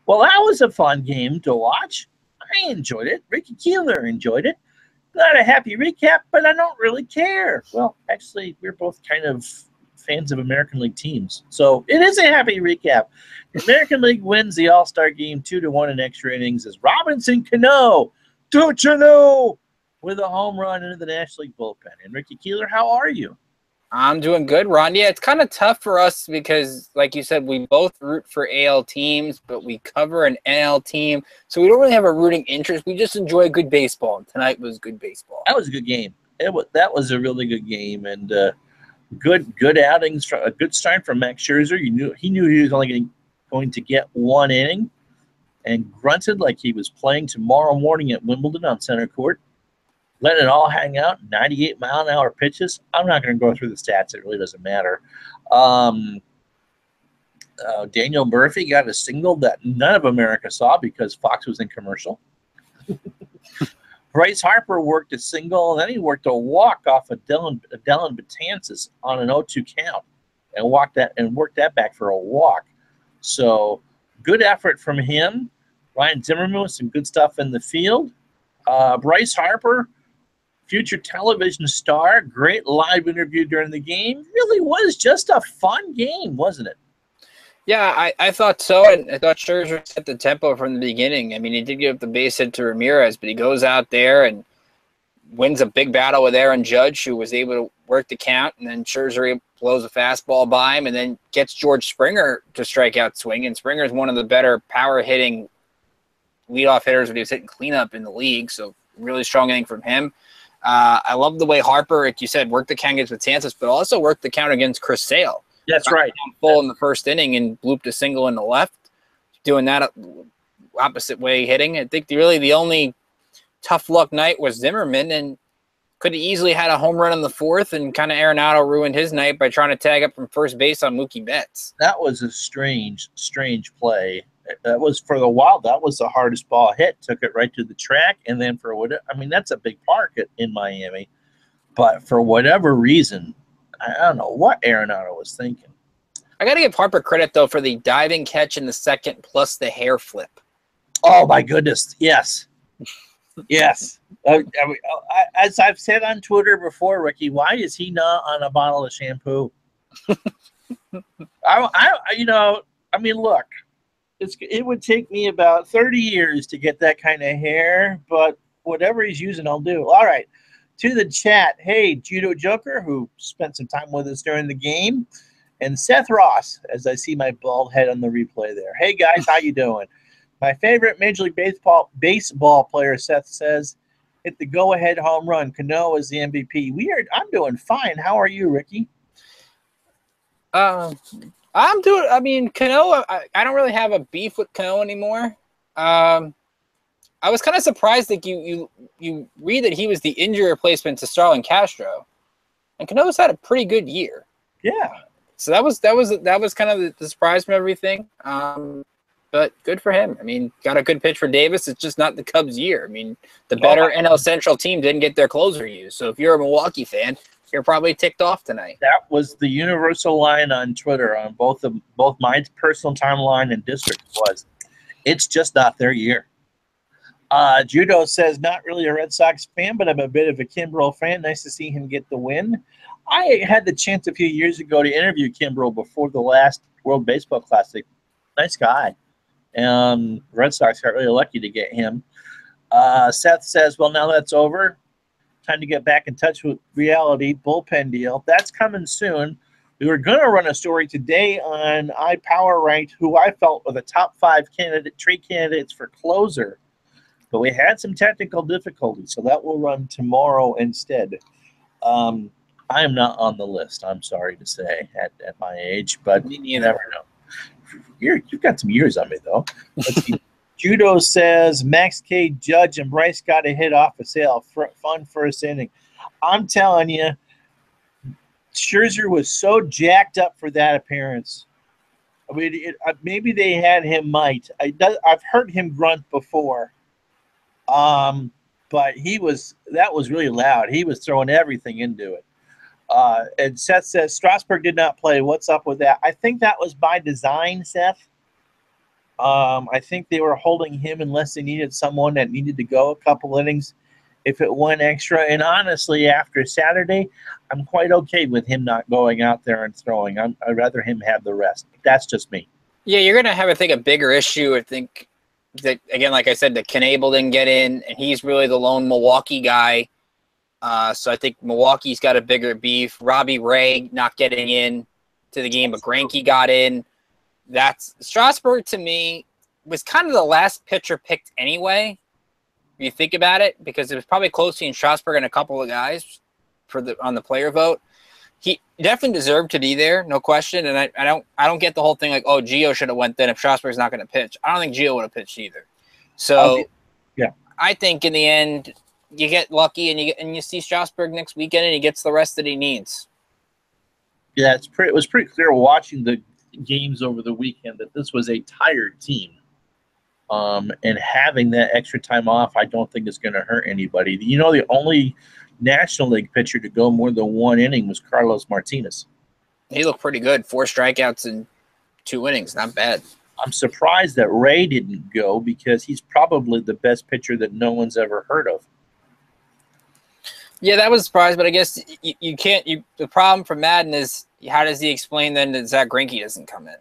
Well, that was a fun game to watch. I enjoyed it. Ricky Keeler enjoyed it. Not a happy recap, but I don't really care. Well, actually, we're both kind of fans of American League teams, so it is a happy recap. The American League wins the All-Star game 2-1 in extra innings as Robinson Cano, don't you know, with a home run into the National League bullpen. And Ricky Keeler, how are you? I'm doing good, Ron. Yeah, it's kind of tough for us because, like you said, we both root for AL teams, but we cover an NL team, so we don't really have a rooting interest. We just enjoy good baseball, and tonight was good baseball. That was a good game. That was a really good game, and good outings, a good start from Max Scherzer. He knew he was only going to get one inning, and grunted like he was playing tomorrow morning at Wimbledon on center court. Let it all hang out. 98-mile-an-hour pitches. I'm not going to go through the stats. It really doesn't matter. Daniel Murphy got a single that none of America saw because Fox was in commercial. Bryce Harper worked a single, and then he worked a walk off of Dylan Betances on an 0-2 count and worked that back for a walk. So good effort from him. Ryan Zimmerman with some good stuff in the field. Bryce Harper, future television star, great live interview during the game. Really was just a fun game, wasn't it? Yeah, I thought so, and I thought Scherzer set the tempo from the beginning. I mean, he did give up the base hit to Ramirez, but he goes out there and wins a big battle with Aaron Judge, who was able to work the count, and then Scherzer blows a fastball by him and then gets George Springer to strike out swing, and Springer is one of the better power-hitting leadoff hitters when he was hitting cleanup in the league, so really strong inning from him. I love the way Harper, like you said, worked the count against Betances, but also worked the count against Chris Sale. That's right. Full in the first inning and blooped a single in the left, doing that opposite way hitting. I think the only tough luck night was Zimmerman, and could have easily had a home run in the fourth, and kind of Arenado ruined his night by trying to tag up from first base on Mookie Betts. That was a strange play. That was for the Wild. That was the hardest ball hit. Took it right to the track, and then that's a big park in Miami. But for whatever reason, I don't know what Arenado was thinking. I got to give Harper credit, though, for the diving catch in the second plus the hair flip. Oh, my goodness. Yes. Yes. As I've said on Twitter before, Ricky, why is he not on a bottle of shampoo? Look, it would take me about 30 years to get that kind of hair, but whatever he's using, I'll do. All right. To the chat, hey, Judo Joker, who spent some time with us during the game, and Seth Ross, as I see my bald head on the replay there. Hey, guys, how you doing? My favorite Major League Baseball player, Seth says, hit the go-ahead home run. Cano is the MVP. I'm doing fine. How are you, Ricky? Cano, I don't really have a beef with Cano anymore. I was kind of surprised that you read that he was the injury replacement to Starlin Castro, and Cano's had a pretty good year. Yeah. So that was kind of the surprise from everything. But good for him. I mean, got a good pitch for Davis. It's just not the Cubs' year. I mean, the better NL Central team didn't get their closer used. So if you're a Milwaukee fan, you're probably ticked off tonight. That was the universal line on Twitter on both my personal timeline and district was, it's just not their year. Judo says, not really a Red Sox fan, but I'm a bit of a Kimbrel fan. Nice to see him get the win. I had the chance a few years ago to interview Kimbrel before the last World Baseball Classic. Nice guy. Red Sox got really lucky to get him. Seth says, well, now that's over. Time to get back in touch with reality. Bullpen deal. That's coming soon. We were going to run a story today on iPower Ranked, who I felt were the top 5 trade candidates for closer. But we had some technical difficulties, so that will run tomorrow instead. I am not on the list, I'm sorry to say, at my age, but you never know. You've got some years on me, though. Let's see. Judo says, Max K, Judge, and Bryce got a hit off a sale. Fun first inning. I'm telling you, Scherzer was so jacked up for that appearance. I mean, maybe they had him mic'd. I've heard him grunt before. But that was really loud. He was throwing everything into it. And Seth says Strasburg did not play. What's up with that? I think that was by design, Seth. I think they were holding him unless they needed someone that needed to go a couple innings if it went extra. And honestly, after Saturday, I'm quite okay with him not going out there and throwing. I'd rather him have the rest. That's just me. Yeah, you're going to have, I think, a bigger issue. I think that, again, like I said, that Knable didn't get in, and he's really the lone Milwaukee guy. So I think Milwaukee's got a bigger beef. Robbie Ray not getting in to the game, but Greinke got in. That's Strasburg, to me, was kind of the last pitcher picked anyway, if you think about it, because it was probably close between Strasburg and a couple of guys on the player vote. He definitely deserved to be there, no question. And I don't get the whole thing like, oh, Gio should have went then if Strasburg's not going to pitch. I don't think Gio would have pitched either. So yeah, I think in the end you get lucky and you see Strasburg next weekend and he gets the rest that he needs. Yeah, it was pretty clear watching the games over the weekend that this was a tired team. And having that extra time off, I don't think is going to hurt anybody. You know, the only National League pitcher to go more than one inning was Carlos Martinez. He looked pretty good. 4 strikeouts in 2 innings. Not bad. I'm surprised that Ray didn't go because he's probably the best pitcher that no one's ever heard of. Yeah, that was a surprise, but I guess you can't. The problem for Madden is how does he explain then that Zach Greinke doesn't come in?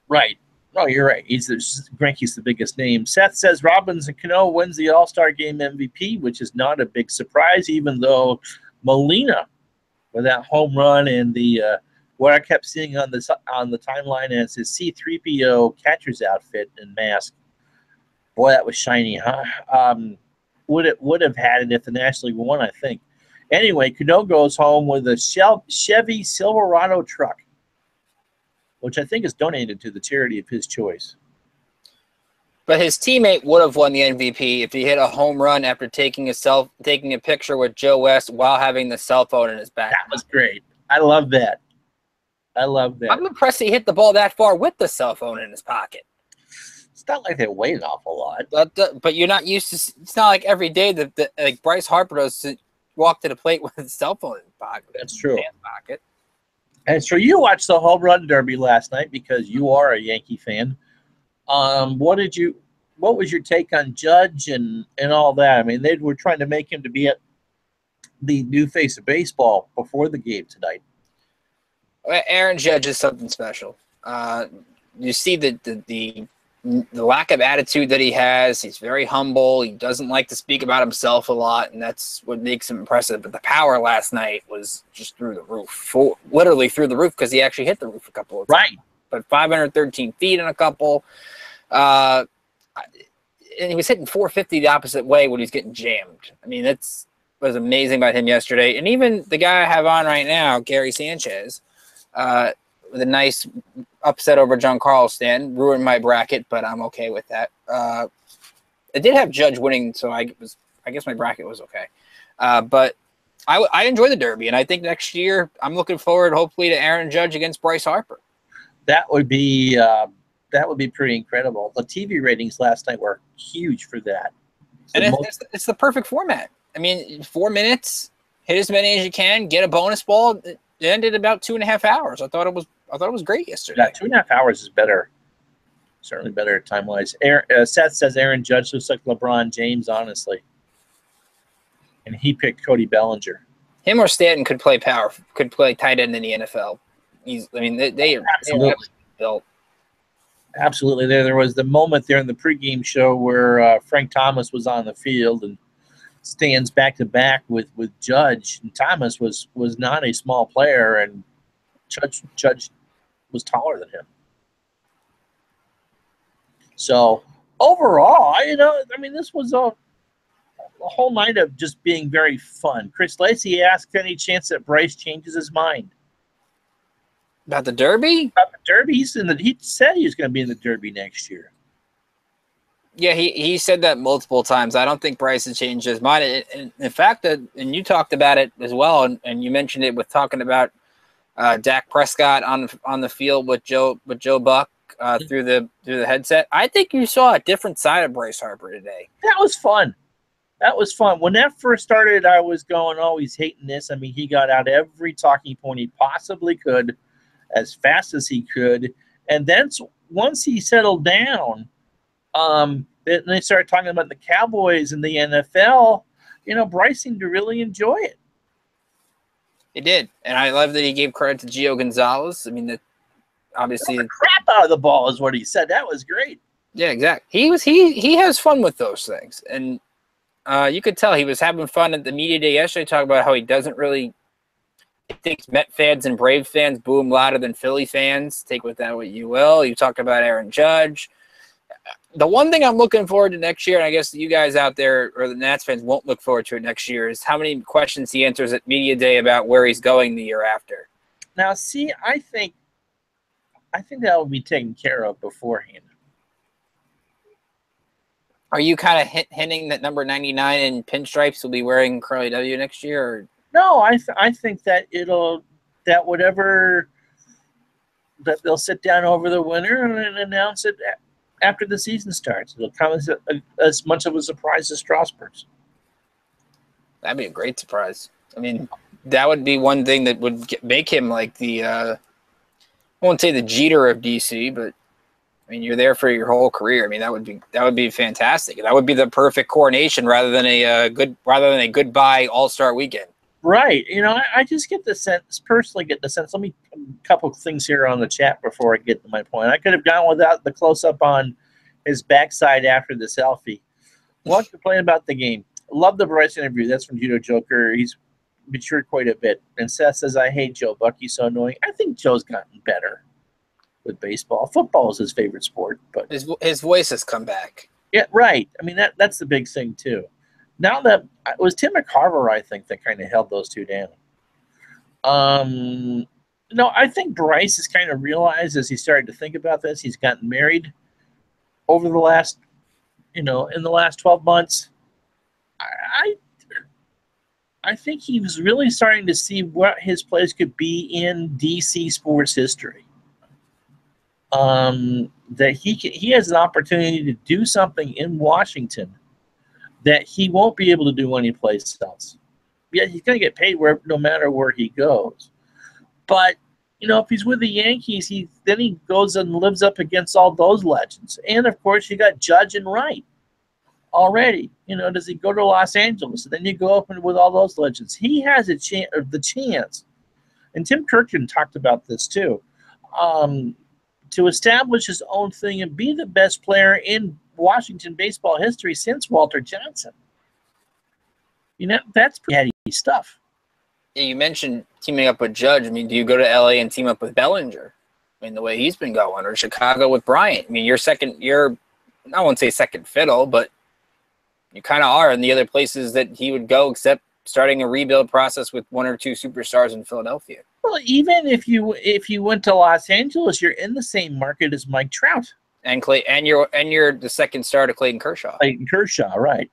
Right. No, you're right. Greinke's the biggest name. Seth says Robinson Cano wins the All-Star Game MVP, which is not a big surprise, even though Molina, with that home run and the what I kept seeing on the timeline as his C-3PO catcher's outfit and mask. Boy, that was shiny, huh? Would have had it if the National League won, I think. Anyway, Cano goes home with a Chevy Silverado truck, which I think is donated to the charity of his choice. But his teammate would have won the MVP if he hit a home run after taking a picture with Joe West while having the cell phone in his back. That was great. I love that. I'm impressed he hit the ball that far with the cell phone in his pocket. It's not like they weigh an awful lot. But you're not used to – it's not like every day that like Bryce Harper does to walk to the plate with his cell phone in his pocket. That's true. Pocket. And so you watched the home run derby last night because you are a Yankee fan. What was your take on Judge and all that? I mean, they were trying to make him to be the new face of baseball before the game tonight. Aaron Judge is something special. You see the lack of attitude that he has. He's very humble. He doesn't like to speak about himself a lot, and that's what makes him impressive. But the power last night was just through the roof, literally through the roof, because he actually hit the roof a couple of times. Right. But 513 feet in a couple. And he was hitting 450 the opposite way when he's getting jammed. I mean, that's was amazing about him yesterday. And even the guy I have on right now, Gary Sanchez, with a nice upset over Giancarlo Stanton, ruined my bracket, but I'm okay with that. I did have Judge winning, so I guess my bracket was okay. But I enjoy the Derby, and I think next year I'm looking forward, hopefully, to Aaron Judge against Bryce Harper. That would be pretty incredible. The TV ratings last night were huge for that. And it's the perfect format. I mean, 4 minutes, hit as many as you can, get a bonus ball. It ended about 2.5 hours. I thought it was great yesterday. Yeah, 2.5 hours is better. Certainly better time wise. Seth says Aaron Judge looks like LeBron James, honestly, and he picked Cody Bellinger. Him or Stanton could play tight end in the NFL. They are built. Absolutely. There was the moment there in the pregame show where Frank Thomas was on the field and stands back to back with Judge. And Thomas was not a small player, and Judge was taller than him. So overall, this was a whole night of just being very fun. Chris Lacey asked, any chance that Bryce changes his mind? About the Derby? About the Derby? He said he was going to be in the Derby next year. Yeah, he said that multiple times. I don't think Bryce has changed his mind. And in fact, and you talked about it as well, and you mentioned it with talking about Dak Prescott on the field with Joe Buck through the headset. I think you saw a different side of Bryce Harper today. That was fun. When that first started, I was going, oh, he's hating this. I mean, he got out every talking point he possibly could as fast as he could. And then once he settled down, Then they started talking about the Cowboys and the NFL. Bryce seemed to really enjoy it. He did, and I love that he gave credit to Gio Gonzalez. I mean, that obviously the crap out of the ball is what he said. That was great. Yeah, exactly. He has fun with those things, and you could tell he was having fun at the media day yesterday. Talking about how he doesn't really thinks Met fans and Brave fans boo him louder than Philly fans. Take with that what you will. You talked about Aaron Judge. The one thing I'm looking forward to next year, and I guess you guys out there or the Nats fans won't look forward to it next year, is how many questions he answers at media day about where he's going the year after. Now, see, I think that will be taken care of beforehand. Are you kind of hinting that number 99 in pinstripes will be wearing Curly W next year? Or? No, I think that that they'll sit down over the winter and announce it after the season starts. It'll come as much of a surprise as Strasburg's. That'd be a great surprise. I mean, that would be one thing that would make him like the I won't say the Jeter of DC, but I mean, you're there for your whole career. I mean, that would be fantastic. That would be the perfect coronation rather than a goodbye All-Star weekend. Right. I just get the sense, let me a couple of things here on the chat before I get to my point. I could have gone without the close-up on his backside after the selfie. One complaint about the game. Love the Bryce interview. That's from Judo Joker. He's matured quite a bit. And Seth says, I hate Joe Buck. He's so annoying. I think Joe's gotten better with baseball. Football is his favorite sport. But his voice has come back. Yeah, right. I mean, that's the big thing, too. Now that it was Tim McCarver, I think, that kind of held those two down. I think Bryce has kind of realized as he started to think about this, he's gotten married over the last, in the last 12 months. I think he was really starting to see what his place could be in DC sports history. That he has an opportunity to do something in Washington that he won't be able to do anyplace else. Yeah, he's going to get paid no matter where he goes. But, if he's with the Yankees, then he goes and lives up against all those legends. And, of course, you got Judge and Wright already. Does he go to Los Angeles? And then you go up with all those legends. He has the chance, and Tim Kirkland talked about this too, to establish his own thing and be the best player in Washington baseball history since Walter Johnson. That's pretty heady stuff. Yeah, you mentioned teaming up with Judge. I mean, do you go to LA and team up with Bellinger? I mean, the way he's been going, or Chicago with Bryant. I mean, I won't say second fiddle, but you kind of are in the other places that he would go, except starting a rebuild process with one or two superstars in Philadelphia. Well, even if you went to Los Angeles, you're in the same market as Mike Trout. And you're the second star to Clayton Kershaw. Clayton Kershaw, right.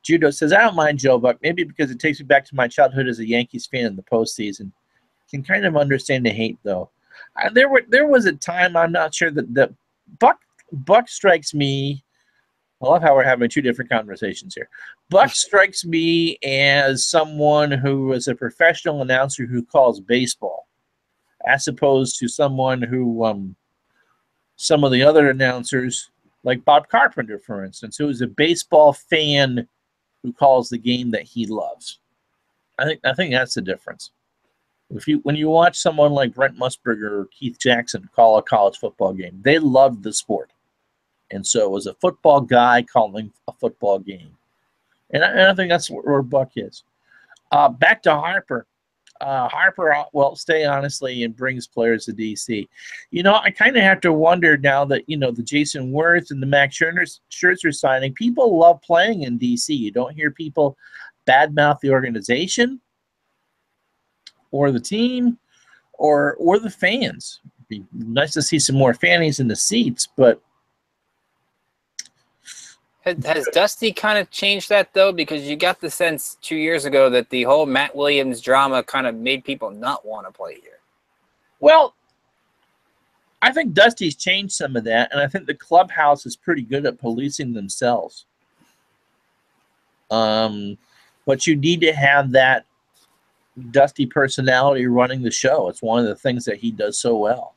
Judo says, I don't mind Joe Buck, maybe because it takes me back to my childhood as a Yankees fan in the postseason. Can kind of understand the hate, though. There was a time, I'm not sure that Buck strikes me. I love how we're having two different conversations here. Buck strikes me as someone who is a professional announcer who calls baseball, as opposed to someone who some of the other announcers, like Bob Carpenter, for instance, who is a baseball fan who calls the game that he loves. I think that's the difference. When you watch someone like Brent Musburger or Keith Jackson call a college football game, they love the sport. And so it was a football guy calling a football game. And I think that's where Buck is. Back to Harper. Harper will stay honestly and brings players to DC. I kind of have to wonder now that, the Jason Worth and the Max Scherzer signing, people love playing in DC. You don't hear people badmouth the organization or the team or the fans. It'd be nice to see some more fannies in the seats, but has Dusty kind of changed that, though? Because you got the sense 2 years ago that the whole Matt Williams drama kind of made people not want to play here. Well, I think Dusty's changed some of that, and I think the clubhouse is pretty good at policing themselves. But you need to have that Dusty personality running the show. It's one of the things that he does so well,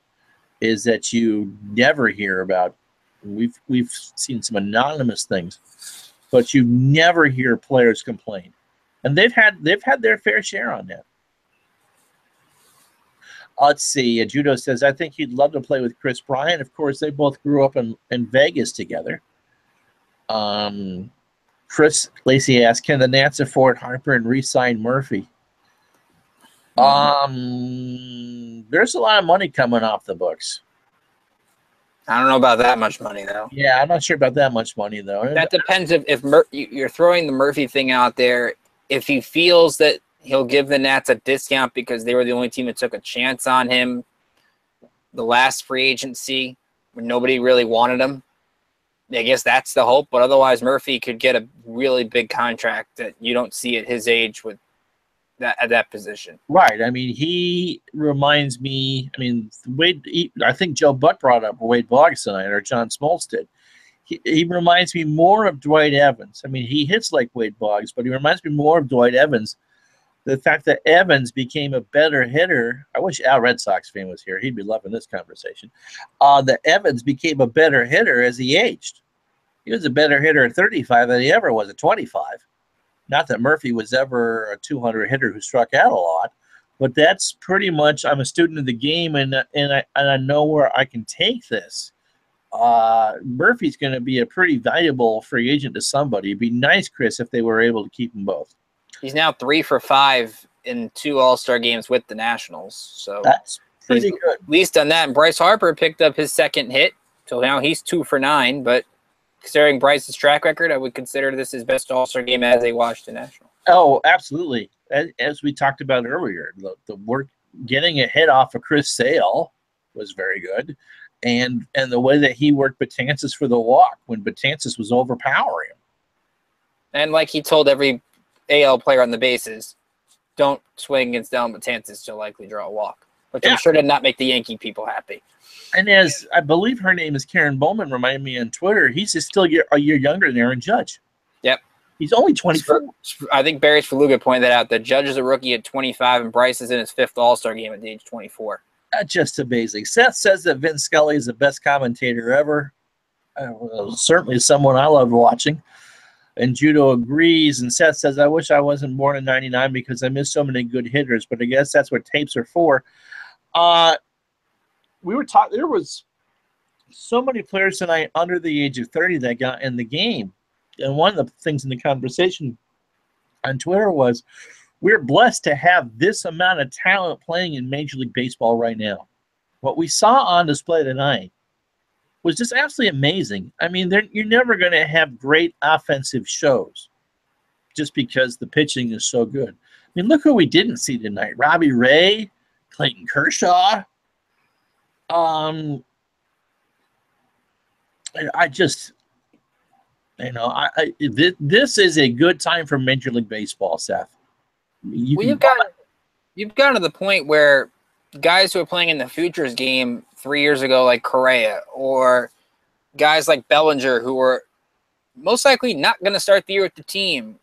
is that you never hear about We've seen some anonymous things, but you never hear players complain, and they've had their fair share on that. Let's see. Judo says, I think he'd love to play with Chris Bryant. Of course, they both grew up in Vegas together. Chris Lacey asked, can the Nats afford Harper and re-sign Murphy? There's a lot of money coming off the books. I don't know about that much money, though. Yeah, I'm not sure about that much money, though. That depends if you're throwing the Murphy thing out there. If he feels that he'll give the Nats a discount because they were the only team that took a chance on him the last free agency when nobody really wanted him, I guess that's the hope. But otherwise, Murphy could get a really big contract that you don't see at his age with at that position. Right. I mean, he reminds me. I mean, I think Joe Buck brought up Wade Boggs tonight, or John Smoltz did. He reminds me more of Dwight Evans. I mean, he hits like Wade Boggs, but he reminds me more of Dwight Evans. The fact that Evans became a better hitter. I wish Al Red Sox fan was here. He'd be loving this conversation. That Evans became a better hitter as he aged. He was a better hitter at 35 than he ever was at 25. Not that Murphy was ever a 200 hitter who struck out a lot, but that's pretty much, I'm a student of the game, and I know where I can take this. Murphy's going to be a pretty valuable free agent to somebody. It'd be nice, Chris, if they were able to keep them both. He's now 3 for 5 in 2 All-Star games with the Nationals. So that's pretty good. At least on that. And Bryce Harper picked up his second hit. So now he's 2 for 9, but considering Bryce's track record, I would consider this his best All-Star game as a Washington National. Oh, absolutely. As we talked about earlier, the work getting a hit off of Chris Sale was very good. And the way that he worked Betances for the walk when Betances was overpowering him. And like he told every AL player on the bases, don't swing against Dellin Betances, you'll likely draw a walk. Which I'm sure did not make the Yankee people happy. And as I believe her name is Karen Bowman, reminded me on Twitter, he's just still a year younger than Aaron Judge. Yep. He's only 24. I think Barry Svrluga pointed that out. The Judge is a rookie at 25, and Bryce is in his 5th All-Star game at the age 24. That's just amazing. Seth says that Vince Scully is the best commentator ever. Certainly someone I love watching. And Judo agrees. And Seth says, I wish I wasn't born in 99 because I missed so many good hitters, but I guess that's what tapes are for. We were taught there was so many players tonight under the age of 30 that got in the game. And one of the things in the conversation on Twitter was, we're blessed to have this amount of talent playing in Major League Baseball right now. What we saw on display tonight was just absolutely amazing. I mean, you're never going to have great offensive shows just because the pitching is so good. I mean, look who we didn't see tonight. Robbie Ray, Clayton Kershaw. I just, this is a good time for Major League Baseball, Seth. You've gotten to the point where guys who are playing in the futures game 3 years ago, like Correa, or guys like Bellinger, who were most likely not going to start the year with the team,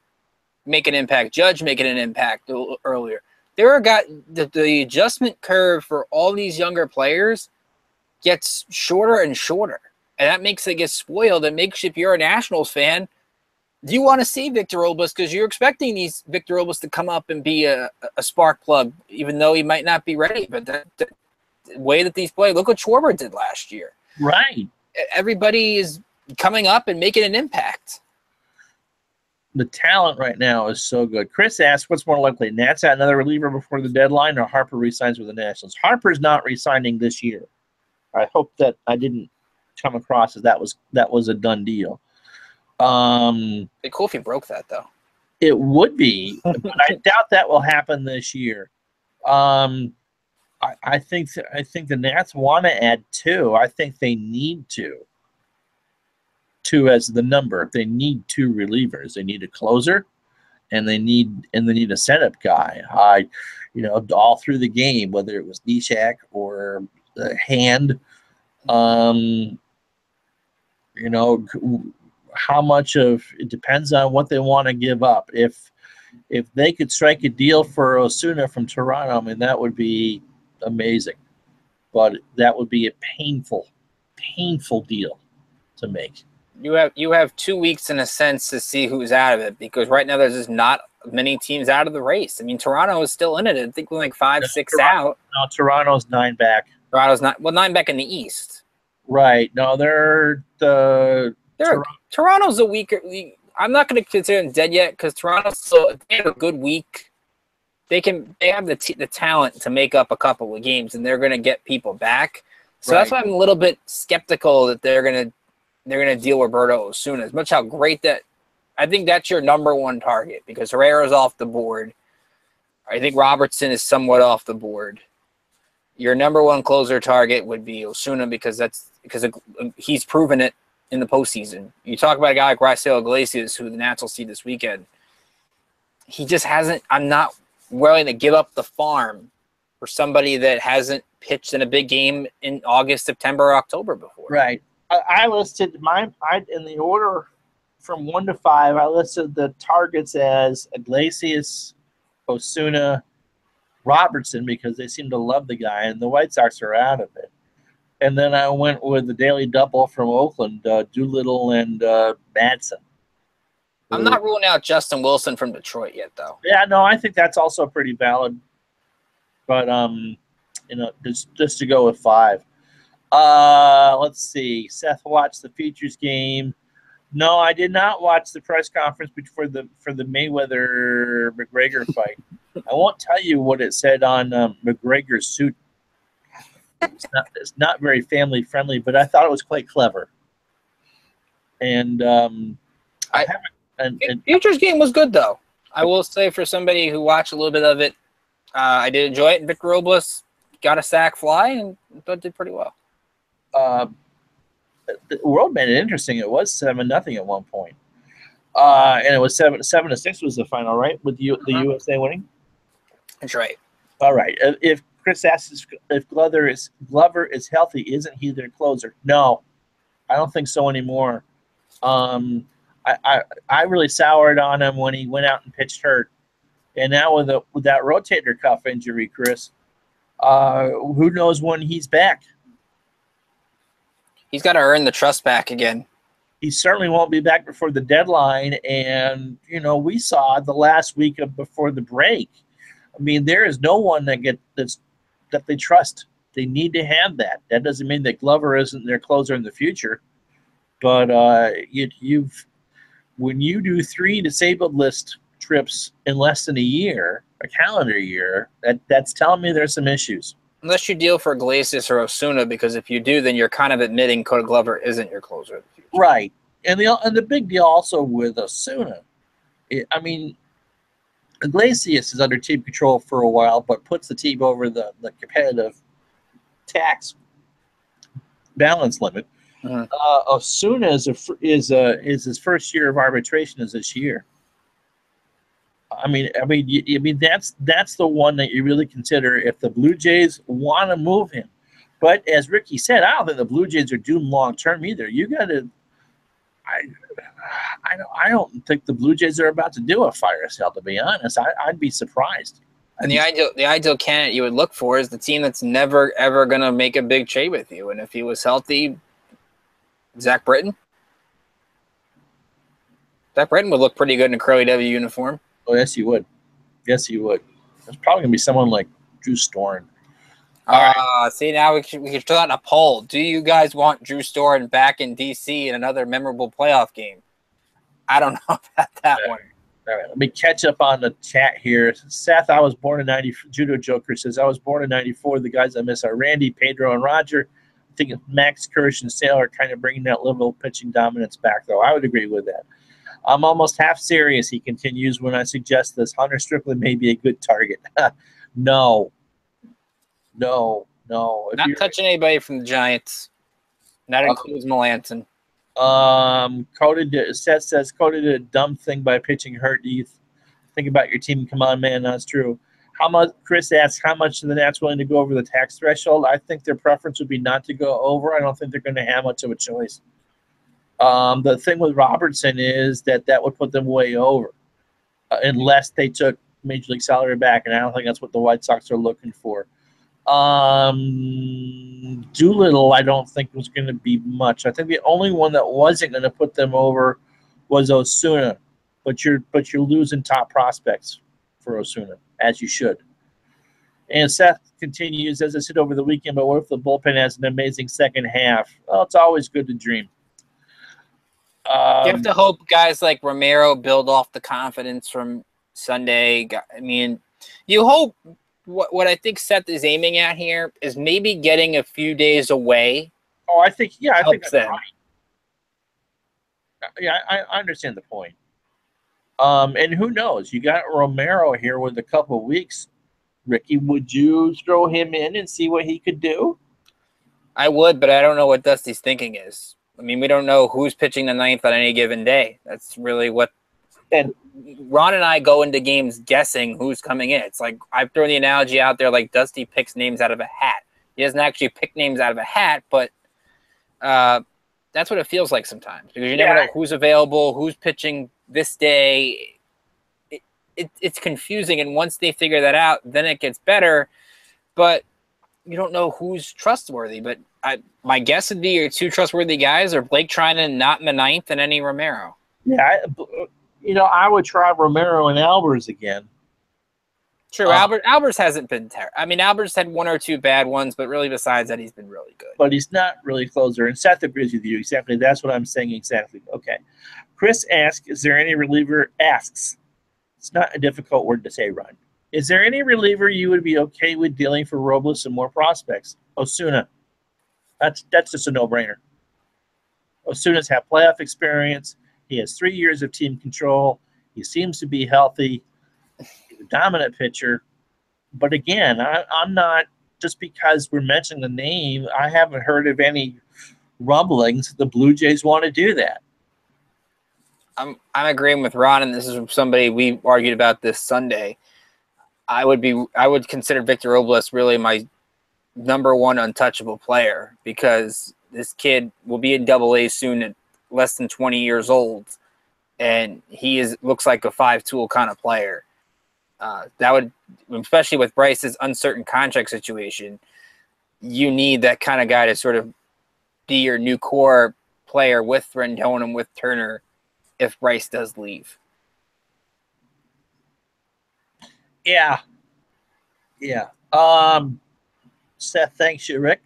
make an impact. Judge making an impact earlier. There are guys, the adjustment curve for all these younger players gets shorter and shorter, and that makes it get spoiled. It makes, if you're a Nationals fan, do you want to see Victor Robles? Because you're expecting these Victor Robles to come up and be a spark plug, even though he might not be ready. But the way that these play, look what Schwarber did last year. Right. Everybody is coming up and making an impact. The talent right now is so good. Chris asked, what's more likely, Nats add another reliever before the deadline or Harper re-signs with the Nationals? Harper's not re-signing this year. I hope that I didn't come across as that was a done deal. It'd be cool if he broke that, though. It would be, but I doubt that will happen this year. I think the Nats want to add 2. I think they need 2. 2 as the number. They need 2 relievers. They need a closer, and they need a setup guy. All through the game, whether it was Neshek or Hand. How much of it depends on what they want to give up. If they could strike a deal for Osuna from Toronto, I mean, that would be amazing. But that would be a painful deal. to make. You have 2 weeks in a sense to see who's out of it, because right now there's just not many teams out of the race. I mean, Toronto is still in it. I think we're like 5-6 out. No, Toronto's 9 back. Toronto's not 9 back in the East. Right. No, Toronto's a weaker. I'm not going to consider them dead yet, because Toronto's still, if they have a good week, they have the talent to make up a couple of games, and they're going to get people back. So That's why I'm a little bit skeptical that they're going to deal Roberto Osuna. As much how great that, I think that's your number one target, because Herrera's off the board. I think Robertson is somewhat off the board. Your number one closer target would be Osuna, because he's proven it in the postseason. You talk about a guy like Raisel Iglesias, who the Nats will see this weekend. He just hasn't. I'm not willing to give up the farm for somebody that hasn't pitched in a big game in August, September, or October before. Right. I listed in the order from 1 to 5. I listed the targets as Iglesias, Osuna, Robertson, because they seem to love the guy, and the White Sox are out of it. And then I went with the daily double from Oakland, Doolittle and Madsen. I'm not ruling out Justin Wilson from Detroit yet, though. Yeah, no, I think that's also pretty valid. But just to go with 5. Let's see. Seth watched the Features game. No, I did not watch the press conference for the Mayweather McGregor fight. I won't tell you what it said on McGregor's suit. It's not very family friendly, but I thought it was quite clever. And Futures game was good, though. I will say, for somebody who watched a little bit of it, I did enjoy it. Victor Robles got a sack fly and did pretty well. The world made it interesting. It was 7-0 at one point, and it was 7-6 was the final, right? With the USA winning. That's right. All right. If Chris asks if Glover is healthy, isn't he their closer? No, I don't think so anymore. I really soured on him when he went out and pitched hurt, and now with that rotator cuff injury, Chris, who knows when he's back? He's got to earn the trust back again. He certainly won't be back before the deadline, and we saw the last week before the break. I mean, there is no one that they trust. They need to have that. That doesn't mean that Glover isn't their closer in the future, but when you do 3 disabled list trips in less than a calendar year, that's telling me there's some issues. Unless you deal for Iglesias or Osuna, because if you do, then you're kind of admitting Cody Glover isn't your closer in the future. Right. And the big deal also with Osuna, Iglesias is under team control for a while, but puts the team over the competitive tax balance limit. Osuna is his first year of arbitration is this year. I mean, that's the one that you really consider if the Blue Jays want to move him. But as Ricky said, I don't think the Blue Jays are doomed long term either. You got to. I don't think the Blue Jays are about to do a fire sale. To be honest, I'd be surprised. And the ideal candidate you would look for is the team that's never ever going to make a big trade with you. And if he was healthy, Zach Britton. Zach Britton would look pretty good in a Curly W uniform. Oh, yes, he would. Yes, he would. There's probably going to be someone like Drew Storen. See, now we can throw out a poll. Do you guys want Drew Storen back in D.C. in another memorable playoff game? I don't know about that one. All right, let me catch up on the chat here. Seth, I was born in 90. Judo Joker says, I was born in 94. The guys I miss are Randy, Pedro, and Roger. I think Max, Kirsch, and Sale are kind of bringing that level of pitching dominance back, though. I would agree with that. I'm almost half serious, he continues, when I suggest this. Hunter Strickland may be a good target. No. Not touching anybody from the Giants. That includes Melanson. Seth says, Cody did a dumb thing by pitching hurt. Do you think about your team? Come on, man, that's true. Chris asks, how much are the Nats willing to go over the tax threshold? I think their preference would be not to go over. I don't think they're going to have much of a choice. The thing with Robertson is that would put them way over unless they took Major League salary back, and I don't think that's what the White Sox are looking for. Doolittle, I don't think was going to be much. I think the only one that wasn't going to put them over was Osuna, but you're losing top prospects for Osuna, as you should. And Seth continues, as I said over the weekend, but what if the bullpen has an amazing second half? Well, it's always good to dream. You have to hope guys like Romero build off the confidence from Sunday. I mean, you hope what I think Seth is aiming at here is maybe getting a few days away. Oh, I think that's them. right. Yeah, I understand the point. And who knows? You got Romero here with a couple of weeks. Ricky, would you throw him in and see what he could do? I would, but I don't know what Dusty's thinking is. I mean, we don't know who's pitching the ninth on any given day. That's really what. And Ron and I go into games guessing who's coming in. It's like I've thrown the analogy out there like Dusty picks names out of a hat. He doesn't actually pick names out of a hat, but that's what it feels like sometimes because you never know who's available, who's pitching this day. It's confusing, and once they figure that out, then it gets better. But you don't know who's trustworthy. But my guess would be your two trustworthy guys are Blake Trinan not in the ninth and Eddie Romero. Yeah, I would try Romero and Albers again. True, Albers hasn't been terrible. I mean, Albers had one or two bad ones, but really besides that, he's been really good. But he's not really closer. And Seth agrees with you exactly. That's what I'm saying exactly. Okay. Chris asks, is there any reliever asks? It's not a difficult word to say, Ron. Is there any reliever you would be okay with dealing for Robles and more prospects? Osuna. That's just a no-brainer. Osuna's had playoff experience. He has 3 years of team control. He seems to be healthy. He's a dominant pitcher. But again, I'm not, just because we're mentioning the name, I haven't heard of any rumblings the Blue Jays want to do that. I'm agreeing with Ron, and this is somebody we argued about this Sunday. I would consider Victor Robles really my number one untouchable player because this kid will be in Double-A soon at less than 20 years old, and he looks like a five-tool kind of player. That would, especially with Bryce's uncertain contract situation, you need that kind of guy to sort of be your new core player with Rendon and with Turner if Bryce does leave. Yeah. Seth, thanks you, Rick.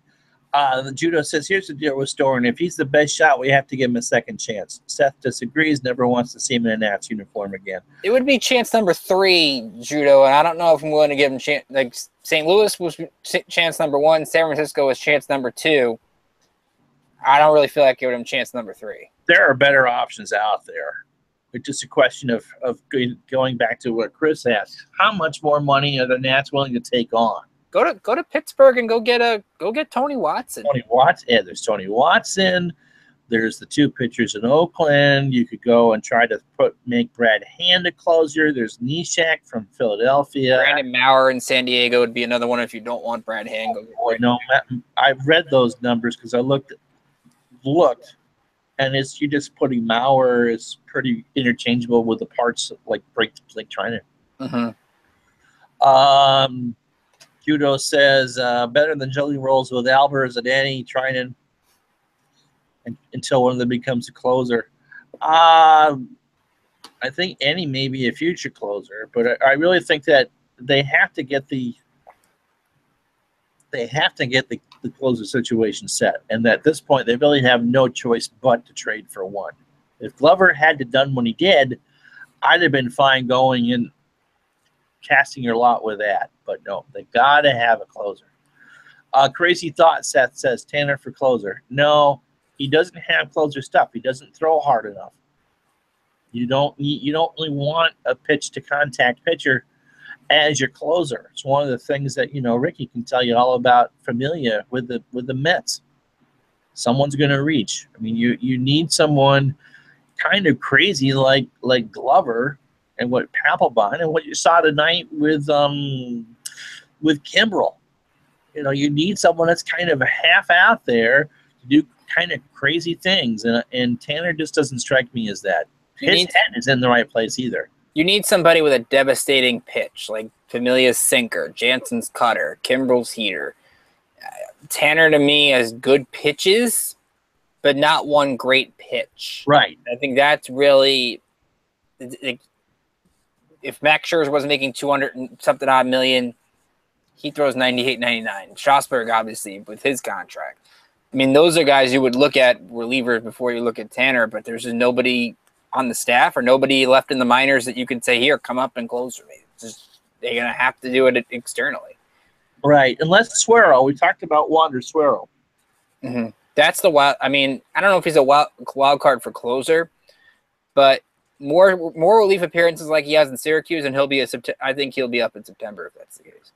The Judo says, here's the deal with Storen. If he's the best shot, we have to give him a second chance. Seth disagrees, never wants to see him in a Nats uniform again. It would be chance number 3, Judo, and I don't know if I'm willing to give him chance. Like St. Louis was chance number 1, San Francisco was chance number 2. I don't really feel like giving him chance number 3. There are better options out there. It's just a question of going back to what Chris asked. How much more money are the Nats willing to take on? Go to Pittsburgh and go get Tony Watson. Yeah, there's Tony Watson. There's the 2 pitchers in Oakland. You could go and try to make Brad Hand a closer. There's Neshek from Philadelphia. Brandon Maurer in San Diego would be another one if you don't want Brad Hand. I've read those numbers because I looked, and you're just putting Maurer is pretty interchangeable with the parts like Trinan. Mm-hmm. Judo says better than jelly rolls with Albers and Danny Trinan until one of them becomes a closer. I think Annie may be a future closer, but I really think that they have to get the closer situation set, and at this point they really have no choice but to trade for one. If Glover had done what he did, I'd have been fine going in casting your lot with that, but no, they gotta have a closer. Crazy thought, Seth says Tanner for closer. No, he doesn't have closer stuff. He doesn't throw hard enough. You don't really want a pitch to contact pitcher as your closer. It's one of the things that Ricky can tell you all about Familia with the Mets. Someone's going to reach. I mean, you need someone kind of crazy like Glover and what Papelbon and what you saw tonight with Kimbrel. You need someone that's kind of half out there to do kind of crazy things, and Tanner just doesn't strike me as that. His head is in the right place either. You need somebody with a devastating pitch. Like Familia's sinker, Jansen's cutter, Kimbrel's heater. Tanner, to me, has good pitches, but not one great pitch. Right. I think that's really, if Max Scherzer wasn't making 200 and something odd million, he throws 98, 99. Strasburg, obviously, with his contract. I mean, those are guys you would look at relievers before you look at Tanner, but there's just nobody on the staff or nobody left in the minors that you could say, here, come up and close for me. It's just, they're going to have to do it externally. Right. Unless Suero. We talked about Wander Suero. Mm-hmm. That's the wild. I mean, I don't know if he's a wild card for closer, but more relief appearances like he has in Syracuse, and I think he'll be up in September if that's the case.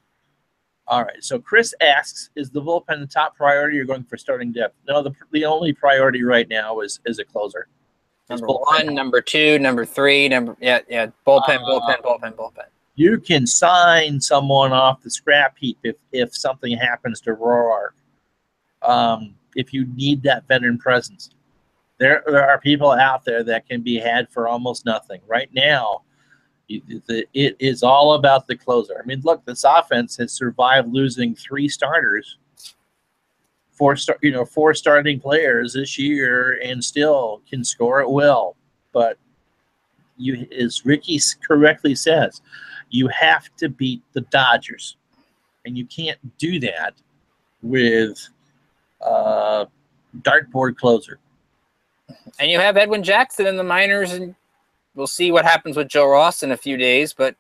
All right. So Chris asks, is the bullpen the top priority or going for starting depth? No, the only priority right now is a closer. Number one, number two, number three, bullpen. You can sign someone off the scrap heap if something happens to Roark. If you need that veteran presence. There are people out there that can be had for almost nothing. Right now, it is all about the closer. I mean, look, this offense has survived losing 3 starters, 4 starting players this year, and still can score at will. But as Ricky correctly says, you have to beat the Dodgers, and you can't do that with dartboard closer. And you have Edwin Jackson in the minors, and we'll see what happens with Joe Ross in a few days, but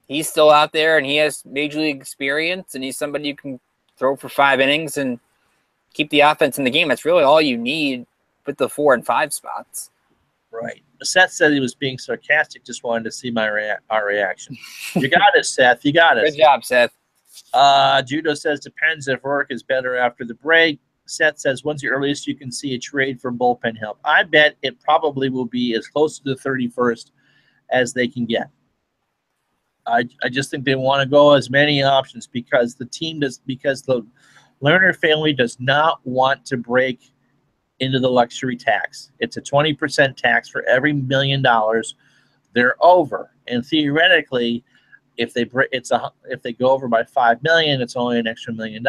he's still out there, and he has major league experience, and he's somebody you can throw for 5 innings and keep the offense in the game. That's really all you need with the 4 and 5 spots. Right. Seth said he was being sarcastic, just wanted to see our reaction. You got it, Seth. You got it. Good job, Seth. Judo says, depends if Roark is better after the break. Seth says, when's the earliest you can see a trade for bullpen help? I bet it probably will be as close to the 31st as they can get. I just think they want to go as many options because the Lerner family does not want to break into the luxury tax. It's a 20% tax for every $1 million they're over. And theoretically, if they go over by $5 million, it's only an extra $1 million.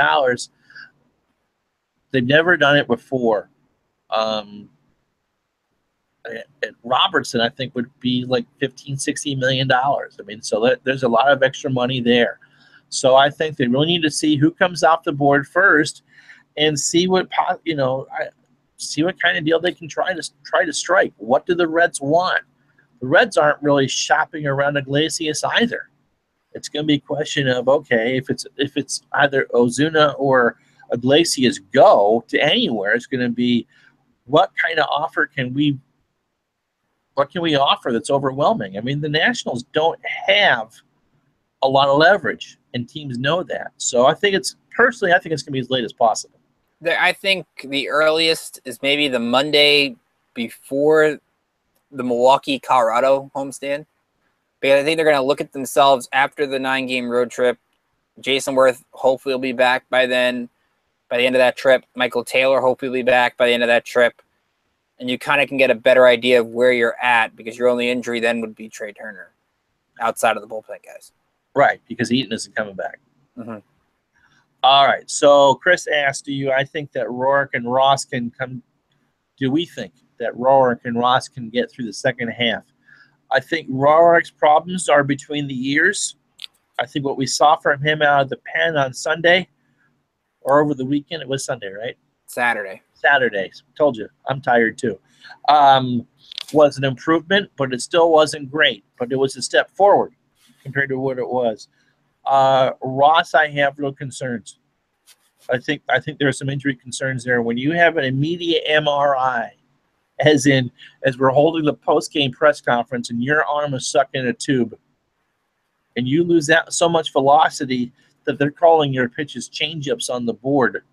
They've never done it before. Robertson, I think, would be like $15-16 million. I mean, so there's a lot of extra money there. So I think they really need to see who comes off the board first, and see what see what kind of deal they can try to strike. What do the Reds want? The Reds aren't really shopping around Iglesias either. It's going to be a question of, okay, if it's either Ozuna or Iglesias go to anywhere, it's going to be what kind of offer can we offer that's overwhelming? I mean, the Nationals don't have a lot of leverage, and teams know that. So I think it's going to be as late as possible. I think the earliest is maybe the Monday before the Milwaukee-Colorado homestand, because I think they're going to look at themselves after the 9-game road trip. Jason Worth hopefully will be back by then. By the end of that trip, Michael Taylor hopefully will be back by the end of that trip. And you kind of can get a better idea of where you're at, because your only injury then would be Trey Turner outside of the bullpen guys. Right, because Eaton isn't coming back. Mm-hmm. All right, so Chris asked, I think that Roark and Ross can come – do we think that Roark and Ross can get through the second half? I think Roark's problems are between the ears. I think what we saw from him out of the pen on Sunday or over the weekend – it was Sunday, right? Saturday. Told you. I'm tired too. Was an improvement, but it still wasn't great. But it was a step forward compared to what it was. Ross, I have real concerns. I think there are some injury concerns there. When you have an immediate MRI, as we're holding the post-game press conference, and your arm is stuck in a tube, and you lose that so much velocity that they're calling your pitches change-ups on the board.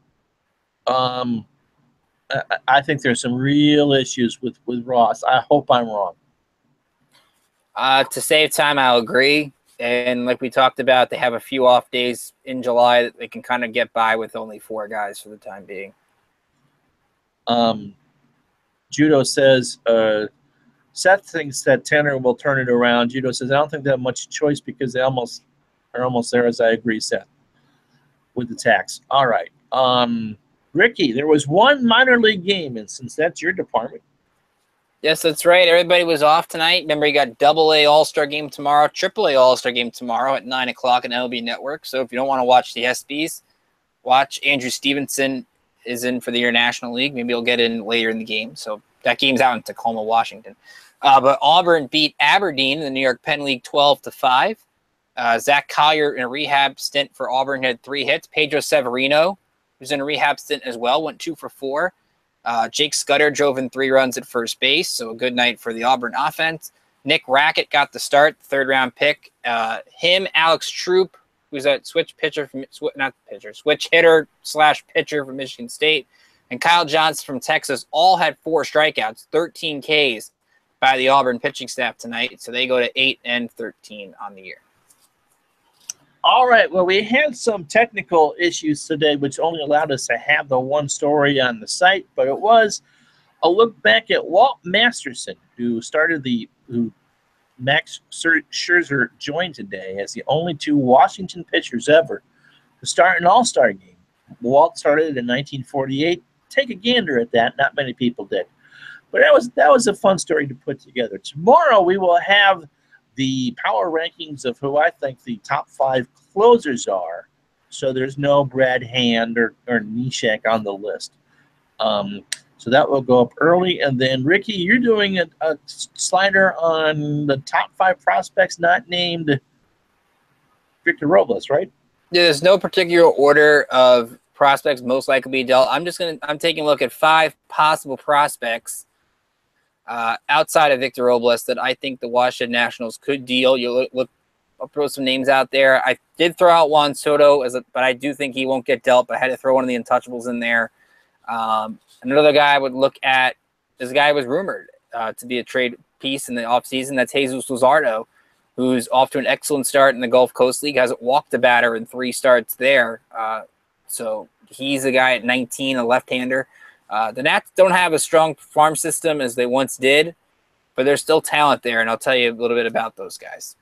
I think there's some real issues with Ross. I hope I'm wrong. To save time, I'll agree. And like we talked about, they have a few off days in July that they can kind of get by with only 4 guys for the time being. Judo says, Seth thinks that Tanner will turn it around. Judo says, I don't think they have much choice because they almost are almost there, as I agree, Seth, with the tax. All right. Ricky, there was one minor league game, and since that's your department. Yes, that's right. Everybody was off tonight. Remember, you got AA All-Star game tomorrow, AAA All-Star game tomorrow at 9 o'clock on MLB Network. So if you don't want to watch the ESPYs, watch. Andrew Stevenson is in for the International League. Maybe he'll get in later in the game. So that game's out in Tacoma, Washington. But Auburn beat Aberdeen in the New York Penn League 12-5. Zach Collier in a rehab stint for Auburn had 3 hits. Pedro Severino, who's in a rehab stint as well, went 2 for 4. Jake Scudder drove in 3 runs at first base, so a good night for the Auburn offense. Nick Rackett got the start, third-round pick. Alex Troop, who's a switch hitter / pitcher from Michigan State, and Kyle Johnson from Texas all had 4 strikeouts, 13 Ks by the Auburn pitching staff tonight, so they go to 8-13 on the year. All right. Well, we had some technical issues today, which only allowed us to have the one story on the site, but it was a look back at Walt Masterson, who Max Scherzer joined today as the only 2 Washington pitchers ever to start an All-Star game. Walt started in 1948. Take a gander at that. Not many people did. But that was a fun story to put together. Tomorrow we will have the power rankings of who I think the top 5 closers are. So there's no Brad Hand or Neshek on the list. So that will go up early. And then, Ricky, you're doing a slider on the top 5 prospects not named Victor Robles, right? Yeah, there's no particular order of prospects most likely to be dealt. I'm taking a look at 5 possible prospects outside of Victor Robles that I think the Washington Nationals could deal. I'll throw some names out there. I did throw out Juan Soto, but I do think he won't get dealt, but I had to throw one of the untouchables in there. Another guy I would look at, this guy was rumored to be a trade piece in the offseason. That's Jesus Luzardo, who's off to an excellent start in the Gulf Coast League, hasn't walked a batter in 3 starts there. So he's a guy at 19, a left-hander. The Nats don't have a strong farm system as they once did, but there's still talent there, and I'll tell you a little bit about those guys.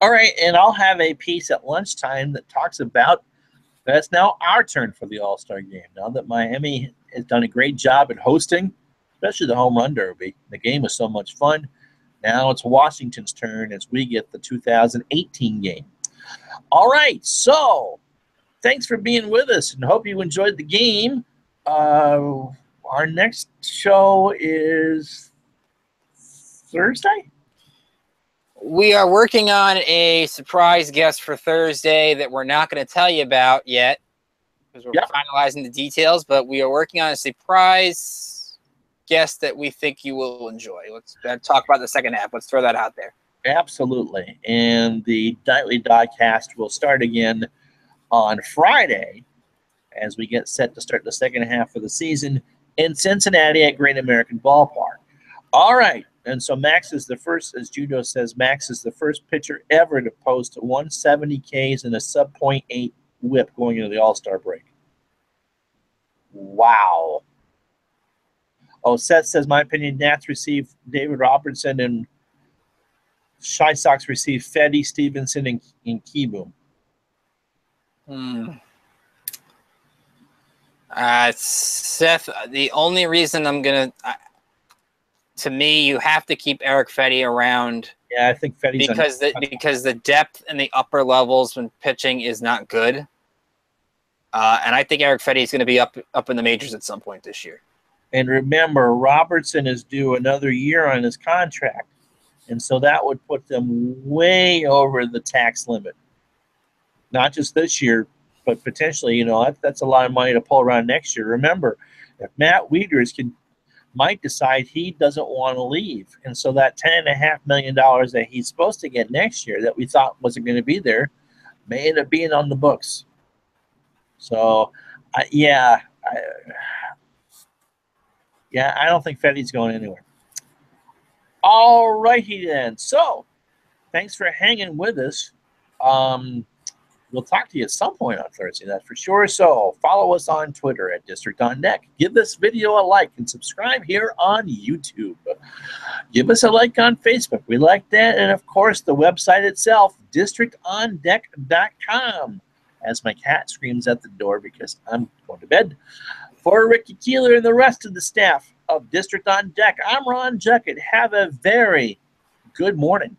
All right, and I'll have a piece at lunchtime that talks about that's now our turn for the All-Star game. Now that Miami has done a great job at hosting, especially the home run derby. The game was so much fun. Now it's Washington's turn as we get the 2018 game. All right, so thanks for being with us, and hope you enjoyed the game. Our next show is Thursday? We are working on a surprise guest for Thursday that we're not going to tell you about yet because we're finalizing the details, but we are working on a surprise guest that we think you will enjoy. Let's talk about the second half. Let's throw that out there. Absolutely. And the nightly DoDCast will start again on Friday as we get set to start the second half of the season in Cincinnati at Great American Ballpark. All right. And so Max is the first, as Judo says, Max is the first pitcher ever to post 170 Ks and a sub .8 whip going into the All-Star break. Wow. Oh, Seth says, my opinion, Nats receive David Robertson and Shy Sox receive Fedde, Stevenson, and Kieboom. Seth, the only reason I'm going to me, you have to keep Eric Fedde around. Yeah, I think Fedde's because the depth in the upper levels when pitching is not good. And I think Eric Fedde is going to be up in the majors at some point this year. And remember, Robertson is due another year on his contract. And so that would put them way over the tax limit. Not just this year, but potentially, that's a lot of money to pull around next year. Remember, if Matt Wieters might decide he doesn't want to leave. And so that $10.5 million that he's supposed to get next year that we thought wasn't going to be there may end up being on the books. So, I don't think Fedde's going anywhere. All righty then. So, thanks for hanging with us. We'll talk to you at some point on Thursday, that's for sure. So follow us on Twitter at District on Deck. Give this video a like and subscribe here on YouTube. Give us a like on Facebook. We like that. And, of course, the website itself, districtondeck.com. As my cat screams at the door because I'm going to bed. For Ricky Keeler and the rest of the staff of District on Deck, I'm Ron Juckett. Have a very good morning.